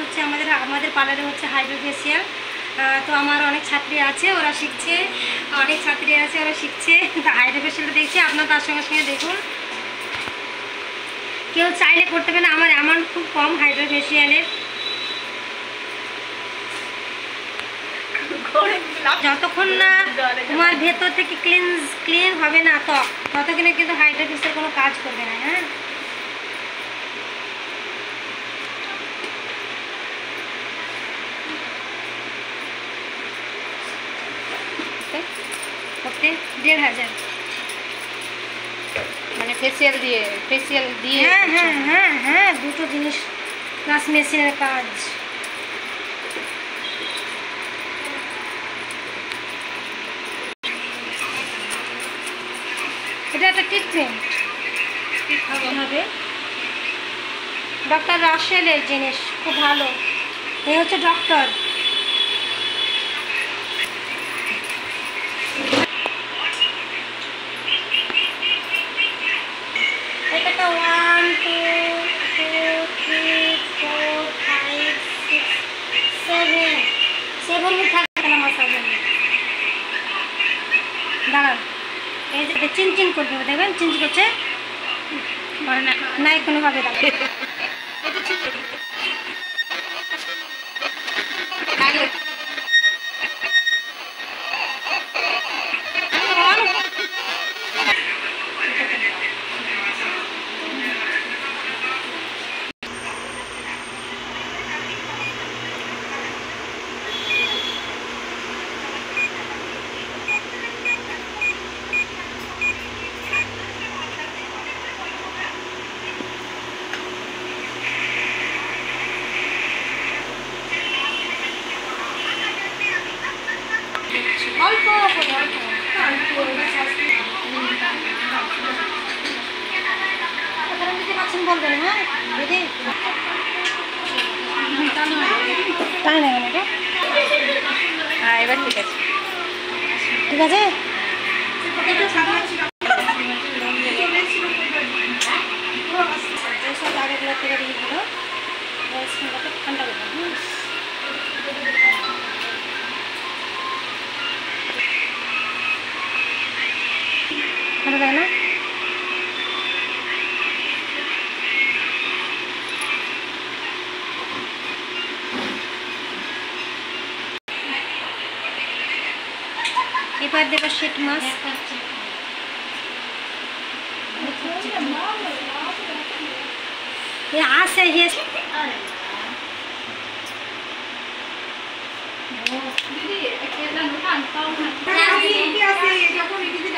হচ্ছে আমাদের পার্লারে হচ্ছে হাইড্রো ফেসিয়াল। তো আমার অনেক ছাত্রী আছে, ওরা শিখছে, অনেক ছাত্রী আছে ওরা শিখছে। হাইড্রো ফেসিয়ালটা দেখছি, আপনার তার সঙ্গে সঙ্গে দেখুন। কেউ চাইলে করতে পারে, আমার অ্যামাউন্ট খুব কম হাইড্রো ফেসিয়ালের। যতক্ষণ না তোমার ভেতর থেকে ক্লিন হবে না ত্বক, ততক্ষণে কিন্তু হাইড্রো ফেসিয়াল কোনো কাজ করবে না। হ্যাঁ, করতে 1500 মানে ফেসিয়াল দিয়ে। হ্যাঁ হ্যাঁ হ্যাঁ হ্যাঁ, দুটো জিনিস প্লাস মেশিনের কাজ। এটা একটা ট্রিটমেন্ট হবে, ডক্টর রাসেলের জিনিস, খুব ভালো। এই হচ্ছে ডক্টর। এটা 1 2 3 4 5 6 7 থাকে না মাসাজ। দাঁড়ান, এই যে চিনচিন করতে হবে, দেখবেন চিনচিন করছে নাই কোনোভাবে। অল্প বলবেন। হ্যাঁ দিদি, তাই না? হ্যাঁ, এবার ঠিক আছে, ঠিক আছে। এইসব জায়গাগুলো থেকে দিয়ে দিল, ঠান্ডা করবে। ঠান্ডা লাগে না? এবার দেবো শীত মাছ। আসে দিদি